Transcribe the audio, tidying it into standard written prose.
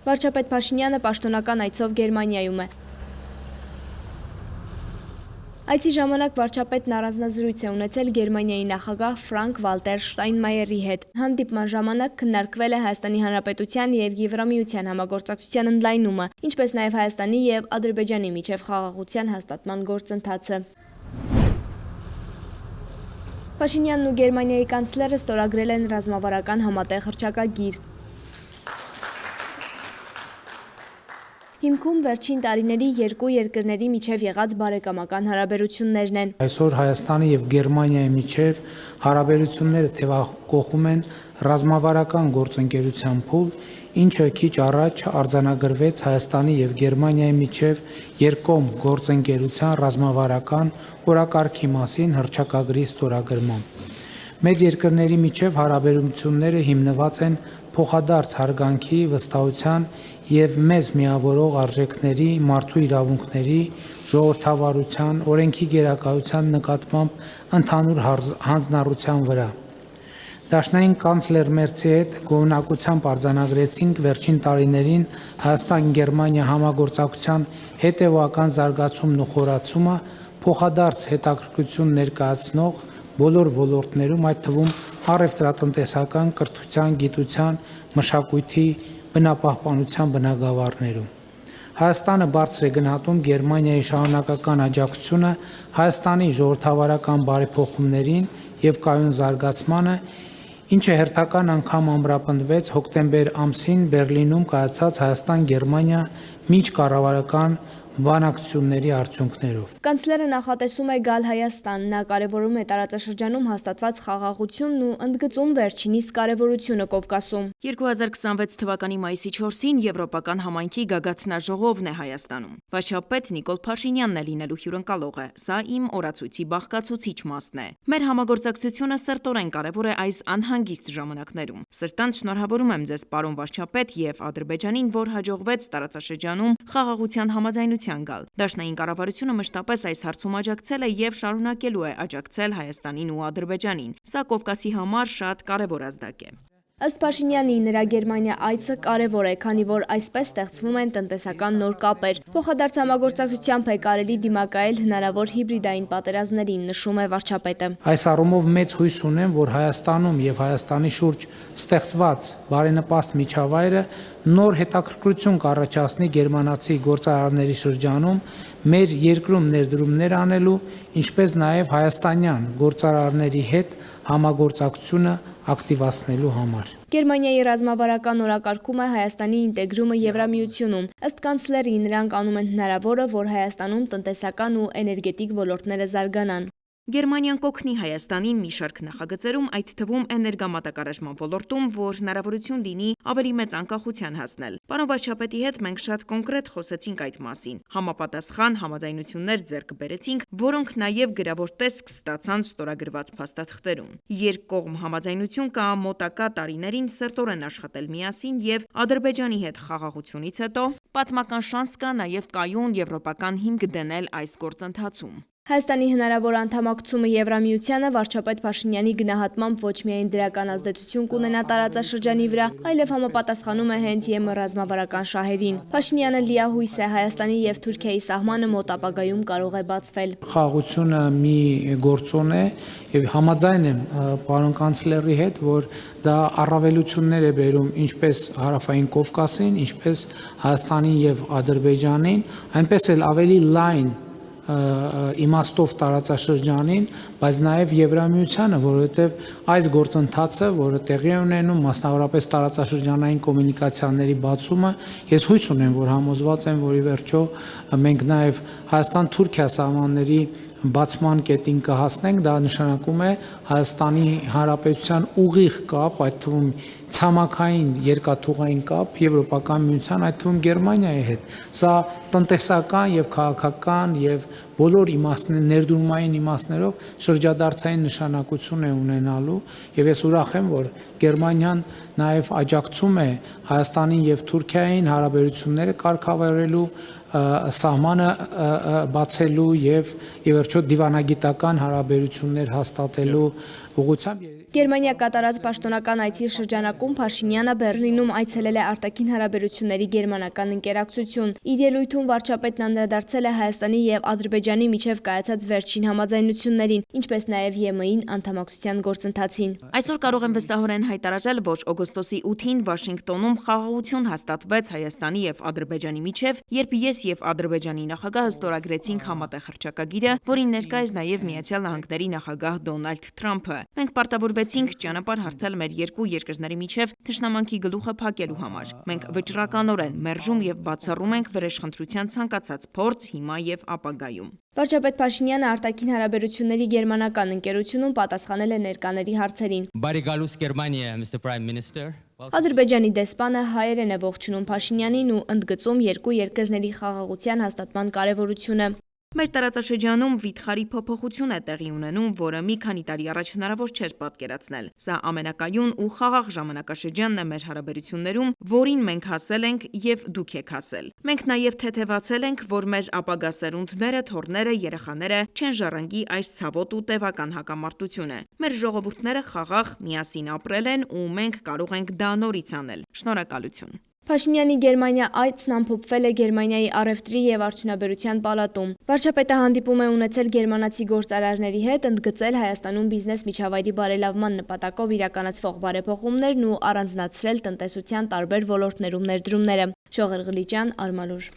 Վարչապետ Փաշինյանը պաշտոնական այցով Գերմանիայում է։ Այցի ժամանակ վարչապետն առանձնազրույց է ունեցել Գերմանիայի նախագահ Ֆրանկ Վալտեր Շտայնմայերի հետ։ Հանդիպման ժամանակ քննարկվել է Հայաստանի Հանրապետության և Եվրամիության համագործակցության ընդլայնումը, ինչպես նաև Հայաստանի և Ադրբեջանի միջև խաղաղության հաստատման գործընթացը։ Փաշինյանն ու Գերմանիայի կանցլերը ստորագրել են ռազմավարական համատեղ հռչակագիր։ Հիմքում վերջին տարիների երկու երկրների միջև եղած բարեկամական հարաբերություններն են։ Այսօր Հայաստանի և Գերմանիայի միջև հարաբերությունները թևակողում են ռազմավարական գործընկերության փուլ, ինչը քիչ առաջ արձանագրվեց Հայաստանի և Գերմանիայի միջև երկկողմ գործընկերության ռազմավարական օրակարգի մասին հռչակագրի ստորագրմամբ։ Մեր երկրների միջև հարաբերությունները հիմնված են փոխադարձ հարգանքի, վստահության և մեզ միավորող արժեքների, մարդու իրավունքների, ժողովրդավարության, օրենքի գերակայության նկատմամբ ընդհանուր հանձնառության վրա։ Դաշնային կանցլեր Մերցի հետ գոհունակությամբ արձանագրեցինք վերջին տարիներին Հայաստան-Գերմանիա համագործակցության հետևողական զարգացումն ու խորացումը, փոխադարձ հետաքրքրություն ներկայացնող բոլոր ոլորտներում, այդ թվում առևտրատնտեսական, կրթության, գիտության, մշակույթի, բնապահպանության բնագավառներում։ Հայաստանը բարձր է գնահատում Գերմանիայի շարունակական աջակցությունը Հայաստանի ժողովրդավարական բարեփոխումներին և կայուն զարգացմանը, ինչը հերթական անգամ ամրապնդվեց հոկտեմբեր ամսին Բեռլինում կայացած Հայաստան-Գերմանիա միջկառավարական բանակցությունների արդյունքներով։ Կանցլերը նախատեսում է գալ Հայաստան, նա կարևորում է տարածաշրջանում հաստատված խաղաղությունն ու ընդգծում վերջինիս կարևորությունը Կովկասում։ 2026 թվականի մայիսի 4-ին Եվրոպական համայնքի գագաթնաժողովն է Հայաստանում։ Վարչապետ Նիկոլ Փաշինյանն է լինելու հյուրընկալողը, սա իմ օրացույցի բաղկացուցիչ մասն է։ Մեր համագործակցությունը սերտորեն կարևոր է այս անհանգիստ ժամանակներում։ Սրտանց շնորհավորում եմ ձեզ, պարոն վարչապետ, և Ադրբեջանին, որ հաջողվեց տարածաշրջանում խաղաղության համաձայնության գալ։ Դաշնային կառավարությունը մշտապես այս հարցում աջակցել է և շարունակելու է աջակցել Հայաստանին ու Ադրբեջանին։ Սա Կովկասի համար շատ կարևոր ազդակ է։ Ըստ Փաշինյանի, նրա Գերմանիա այցը կարևոր է, քանի որ այսպես ստեղծվում են տնտեսական նոր կապեր։ Փոխադարձ համագործակցությամբ է կարելի դիմակայել հնարավոր հիբրիդային պատերազմներին, նշում է վարչապետը։ Այս առումով մեծ հույս ունեմ, որ Հայաստանում և Հայաստանի շուրջ ստեղծված բարենպաստ միջավայրը նոր հետաքրքրություն կառաջացնի գերմանացի գործարարների շրջանում մեր երկրում ներդրումներ անելու, ինչպես նաև հայաստանյան գործարարների հետ համագործակցությունը ակտիվացնելու համար։ Գերմանիայի ռազմավարական օրակարգում է Հայաստանի ինտեգրումը Եվրամիությունում։ Ըստ կանցլերի, նրանք անում են հնարավորը, որ Հայաստանում տնտեսական ու էներգետիկ ոլորտները զարգանան։ Գերմանիան կօգնի Հայաստանին մի շարք նախագծերում, այդ թվում էներգամատակարարման ոլորտում, որ հնարավորություն լինի ավելի մեծ անկախության հասնել։ Պարոն վարչապետի հետ մենք շատ կոնկրետ խոսեցինք այդ մասին։ Համապատասխան համաձայնություններ ձեռք բերեցինք, որոնք նաև գրավոր տեսք ստացան ստորագրված փաստաթղթերում։ Երկկողմ համաձայնություն կա մոտակա տարիներին սերտորեն աշխատել միասին և Ադրբեջանի հետ խաղաղությունից հետո պատմական շանս կա նաև կայուն եվրոպական հիմք դնել այս գործընթացում։ Հայաստանի հնարավոր անդամակցումը Եվրամիությանը վարչապետ Փաշինյանի գնահատմամբ ոչ միայն դրական ազդեցություն կունենա տարածաշրջանի վրա, այլև համապատասխանում է հենց ԵՄ ռազմավարական շահերին։ Փաշինյանը լիահույս է Հայաստանի և Թուրքիայի սահմանը մոտ ապագայում կարող է բացվել։ Խաղաղությունը մի գործոն է և համաձայն եմ պարոն կանցլերի հետ, որ դա առավելություններ է բերում ինչպես Հարավային Կովկասին, ինչպես Հայաստանին և Ադրբեջանին, այնպես էլ ավելի լայն իմաստով տարածաշրջանին, բայց նաև Եվրամիությանը, որովհետև այս գործընթացը, որը տեղի է ունենում, մասնավորապես տարածաշրջանային կոմունիկացիաների բացումը, ես հույս ունեմ, որ համոզված եմ, որ ի վերջո մենք նաև Հայաստան-Թուրքիա սահմանների բացման կետին կհասնենք, դա նշանակում է Հայաստանի Հանրապետության ուղիղ կապ, այդ թվում ցամաքային երկաթուղային կապ Եվրոպական միության, այդ թվում Գերմանիայի հետ։ Սա տնտեսական և քաղաքական և բոլոր ներդրումային իմաստներով շրջադարձային նշանակություն է ունենալու, և ես ուրախ եմ, որ Գերմանիան նաև աջակցում է Հայաստանին և Թուրքիային հարաբերությունները կարգավորելու, սահմանը բացելու և ի վերջո դիվանագիտական հարաբերություններ հաստատելու ուղղությամբ։ Գերմանիա կատարած պաշտոնական այցի շրջանակում Փաշինյանը Բեռլինում այցելել է արտաքին հարաբերությունների գերմանական ընկերակցություն։ Իր ելույթում վարչապետն անդրադարձել է Հայաստանի եւ Ադրբեջանի միջև կայացած վերջին համաձայնություններին, ինչպես նաեւ ԵՄ-ին անդամակցության գործընթացին։ Այսօր կարող եմ վստահորեն հայտարարել, որ օգոստոսի 8-ին Վաշինգտոնում խաղաղություն հաստատվեց Հայաստանի եւ Ադրբեջանի միջև, երբ ես եւ Ադրբեջանի նախագահը ստորագրեցինք համատեղ հռչակագիրը, որին ներկա է նաեւ Միացյալ Նահանգների նախագահ Դոնալդ Թրամփը։ Մենք պարտավորվեցինք ճանապարհ հարթել մեր երկու երկրների միջև թշնամանքի գլուխը փակելու համար։ Մենք վճռականորեն մերժում եւ բացառում ենք վրեժխնդրության ցանկացած փորձ հիմա եւ ապագայում։ Վարչապետ Փաշինյանը արտաքին հարաբերությունների գերմանական ընկերությունում պատասխանել է ներկաների հարցերին։ Բարեկալուս Գերմանիա, Mr. Prime Minister. Ադրբեջանի դեսպանը հայերեն է ողջունում Փաշինյանին ու ընդգծում երկու երկրների խաղաղության հաստատման կարևորությունը։ Մեր տարածաշրջանում վիթխարի փոփոխություն է տեղի ունենում, որը մի քանի տարի առաջ հնարավոր չէր պատկերացնել։ Սա ամենակայուն ու խաղաղ ժամանակաշրջանն է մեր հարաբերություններում, որին մենք հասել ենք եւ դուք եք հասել։ Մենք նաեւ թեթևացել ենք, որ մեր ապագա սերունդները, թոռները, երեխաները չեն ժառանգի այս ցավոտ ու տևական հակամարտությունը։ Մեր ժողովուրդները խաղաղ միասին ապրել են ու մենք կարող ենք դա նորից անել։ Շնորհակալություն։ Փաշինյանի Գերմանիա այցն ամփոփվել է Գերմանիայի առևտրի եւ արդյունաբերության պալատում։ Վարչապետը հանդիպում է ունեցել գերմանացի գործարարների հետ, ընդգծել Հայաստանում բիզնես միջավայրի բարելավման նպատակով իրականացվող բարեփոխումներն ու առանձնացրել տնտեսության տարբեր ոլորտներում ներդրումները։ Շողեր Ղլիջյան, Արմալուր։